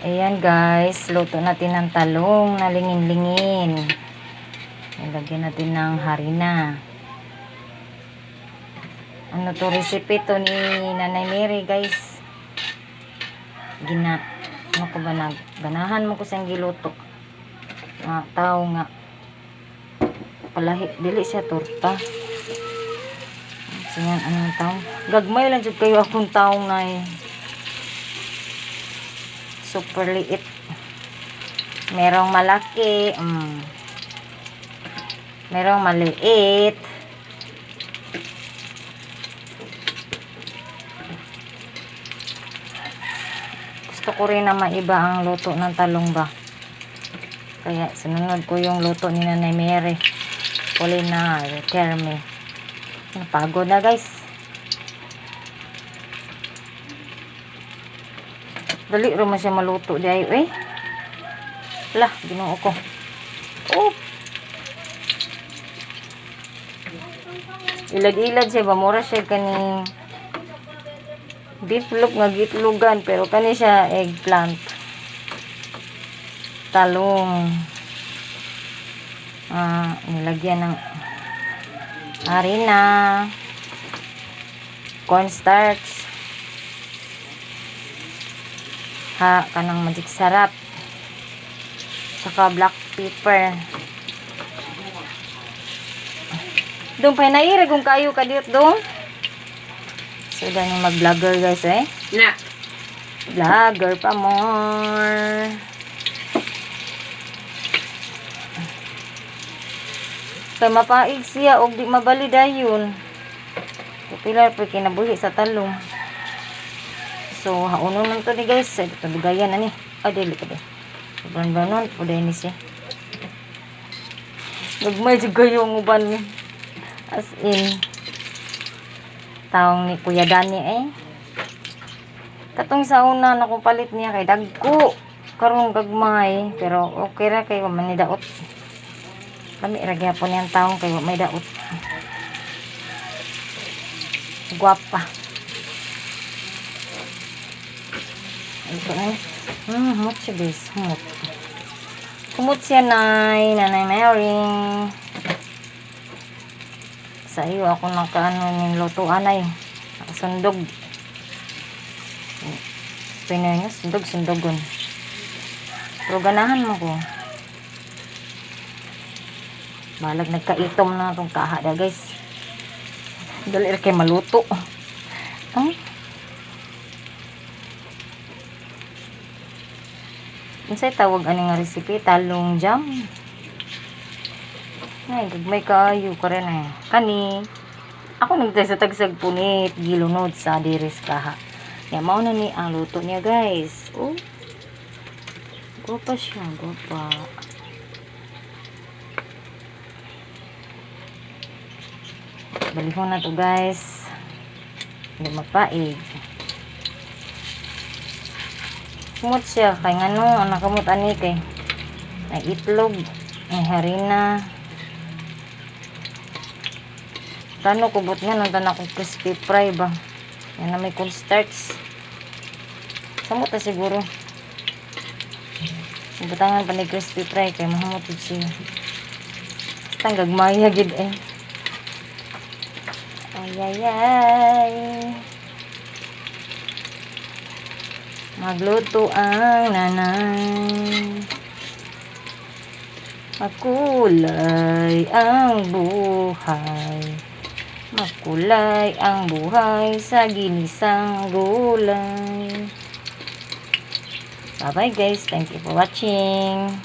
Ayan guys, luto natin ng talong na lingin-lingin. Ilagyan natin ng harina. Ano to, recipe to ni Nanay Mary guys. Ano ko ba, ganahan mo ko siyang giluto. Tao nga. Palahi, dili siya torta. Siyan, anong tao? Gagmay lang jud kayo akong taong na eh. Super liit. Merong malaki. Merong maliit. Gusto ko rin na maiba ang luto ng talong ba. Kaya sinunod ko yung luto ni Nanay Mary. Culinary, Kerme. Napagod na guys. Dali rin mo siya maluto di ayo eh. Lah, ginoo ko. Oh. Ilad-ilad siya ba? Mura siya kaning beef look nga gitlugan. Pero kani siya eggplant. Talong. Nilagyan ng harina. Cornstarch. Kanang magic sarap. Saka black pepper. Doon pa naire kung kayo kadiyot doon. So, ganyan mag-vlogger guys eh. Na. Vlogger pa more. Kaya mapaig siya o di mabali dayon. Pilar pa kinabuhi sa talong. So, hauno lang to ni guys. Ito dugayan na ni. Dili ka ba. Sobrang banon. Uday ni siya. Nagmay juga yung uban ni. As in. Taong ni Kuya Dani eh. Katong sa una na kong palit niya kay dagko. Karong gagmay. Pero okay ra kay man ni daot. Kami ragya po niyang taong kay may daot. Guwapa. Ito na. Humot siya guys. Humot. Humot siya Nanay Mary. Sa iyo ako nakaano ng lutuan ay. Nakasundog. Pinoy niya. Sundogon. Pero ganahan mo ko. Balag nagkaitom na itong kahada guys. Dali kay maluto. Unsay tawag ani nga recipe? Talong jam. Ay, gagmay kayo ka rin eh. Kani, ako nagtagsag punit, gilunod sa diris kaha. Kaya mao na ni ang luto niya guys. Oh, guwapa siya, guwapa. Balihon na to guys. Hindi mapaig. Kumot siya kay ngano ang nakamot ani kay may itlog, may harina. Tano kubot nga nang tanak kong crispy fry ba. Yan na may cornstarch. Samot na siguro. Butangan pa ni crispy fry kay mahamot siya. Tanggag mayagid eh. Ay. Magluto ang nanay. Makulay ang buhay. Makulay ang buhay sa ginisang gulay. Bye bye guys. Thank you for watching.